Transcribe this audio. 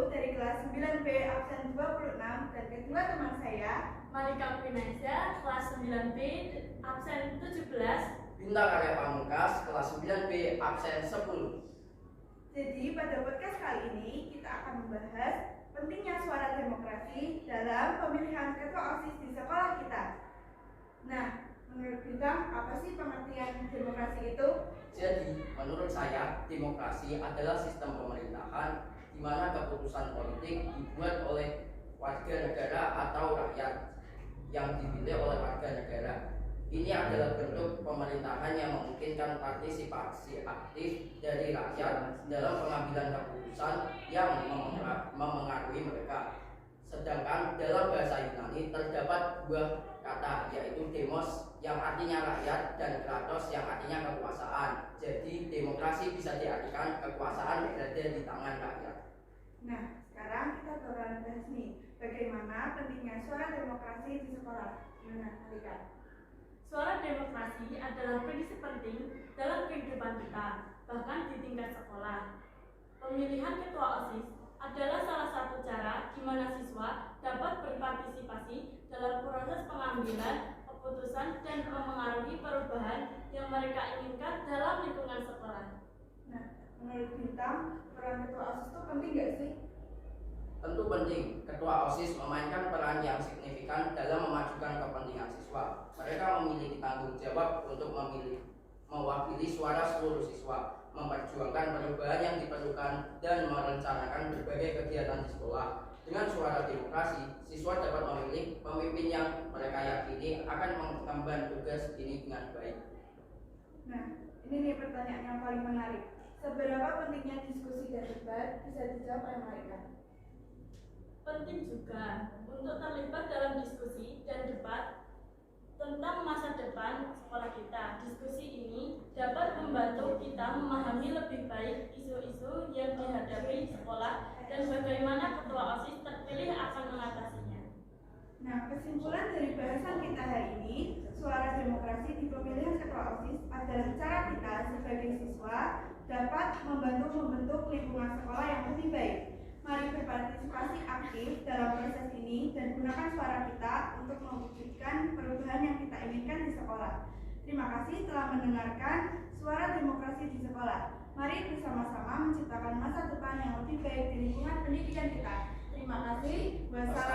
dari kelas 9B absen 26 dan kedua teman saya Malika Pinaisa, kelas 9B, absen 17. Bintang Arya Pamungkas, kelas 9B, absen 10. Jadi pada podcast kali ini kita akan membahas pentingnya suara demokrasi dalam pemilihan ketua OSIS di sekolah kita. Nah, menurut Bintang, apa sih pengertian demokrasi itu? Jadi, menurut saya, demokrasi adalah sistem pemerintahan di mana keputusan politik dibuat oleh warga negara atau rakyat yang dipilih oleh warga negara. Ini adalah bentuk pemerintahan yang memungkinkan partisipasi aktif dari rakyat dalam pengambilan keputusan yang memengaruhi mereka. Sedangkan dalam bahasa Yunani terdapat dua kata, yaitu demos yang artinya rakyat dan kratos yang artinya kekuasaan. Jadi demokrasi bisa diartikan kekuasaan berada di tangan rakyat. Nah, sekarang kita bakalan bahas nih bagaimana pentingnya suara demokrasi di sekolah. Gimana, Malika? Suara demokrasi adalah prinsip penting dalam kehidupan kita, bahkan di tingkat sekolah. Pemilihan ketua OSIS adalah salah satu cara di mana siswa dapat berpartisipasi dalam proses pengambilan keputusan dan memengaruhi perubahan yang mereka inginkan dalam lingkungan sekolah. Nah, menurut Bintang, peran ketua OSIS itu penting gak sih? Tentu penting, ketua OSIS memainkan peran yang signifikan dalam memajukan kepentingan siswa. Mereka memiliki tanggung jawab untuk mewakili suara seluruh siswa, memperjuangkan perubahan yang diperlukan, dan merencanakan berbagai kegiatan di sekolah. Dengan suara demokrasi, siswa dapat memilih pemimpin yang mereka yakini akan mengemban tugas ini dengan baik. Nah, ini nih pertanyaan yang paling menarik. Seberapa pentingnya diskusi dan debat? Bisa dijawab oleh Malika. Penting juga untuk terlibat dalam diskusi dan debat tentang masa depan sekolah kita. Diskusi ini dapat membantu kita memahami lebih baik isu-isu yang dihadapi sekolah dan bagaimana ketua OSIS terpilih akan mengatasinya. Nah, kesimpulan dari bahasan kita hari ini, suara demokrasi di pemilihan ketua OSIS adalah cara kita sebagai siswa dapat membantu membentuk lingkungan sekolah yang lebih baik. Mari berpartisipasi aktif dalam proses ini dan gunakan suara kita untuk mewujudkan perubahan yang kita inginkan di sekolah. Terima kasih telah mendengarkan suara demokrasi di sekolah. Mari bersama-sama menciptakan masa depan yang lebih baik di lingkungan pendidikan kita. Terima kasih. Wassalamualaikum.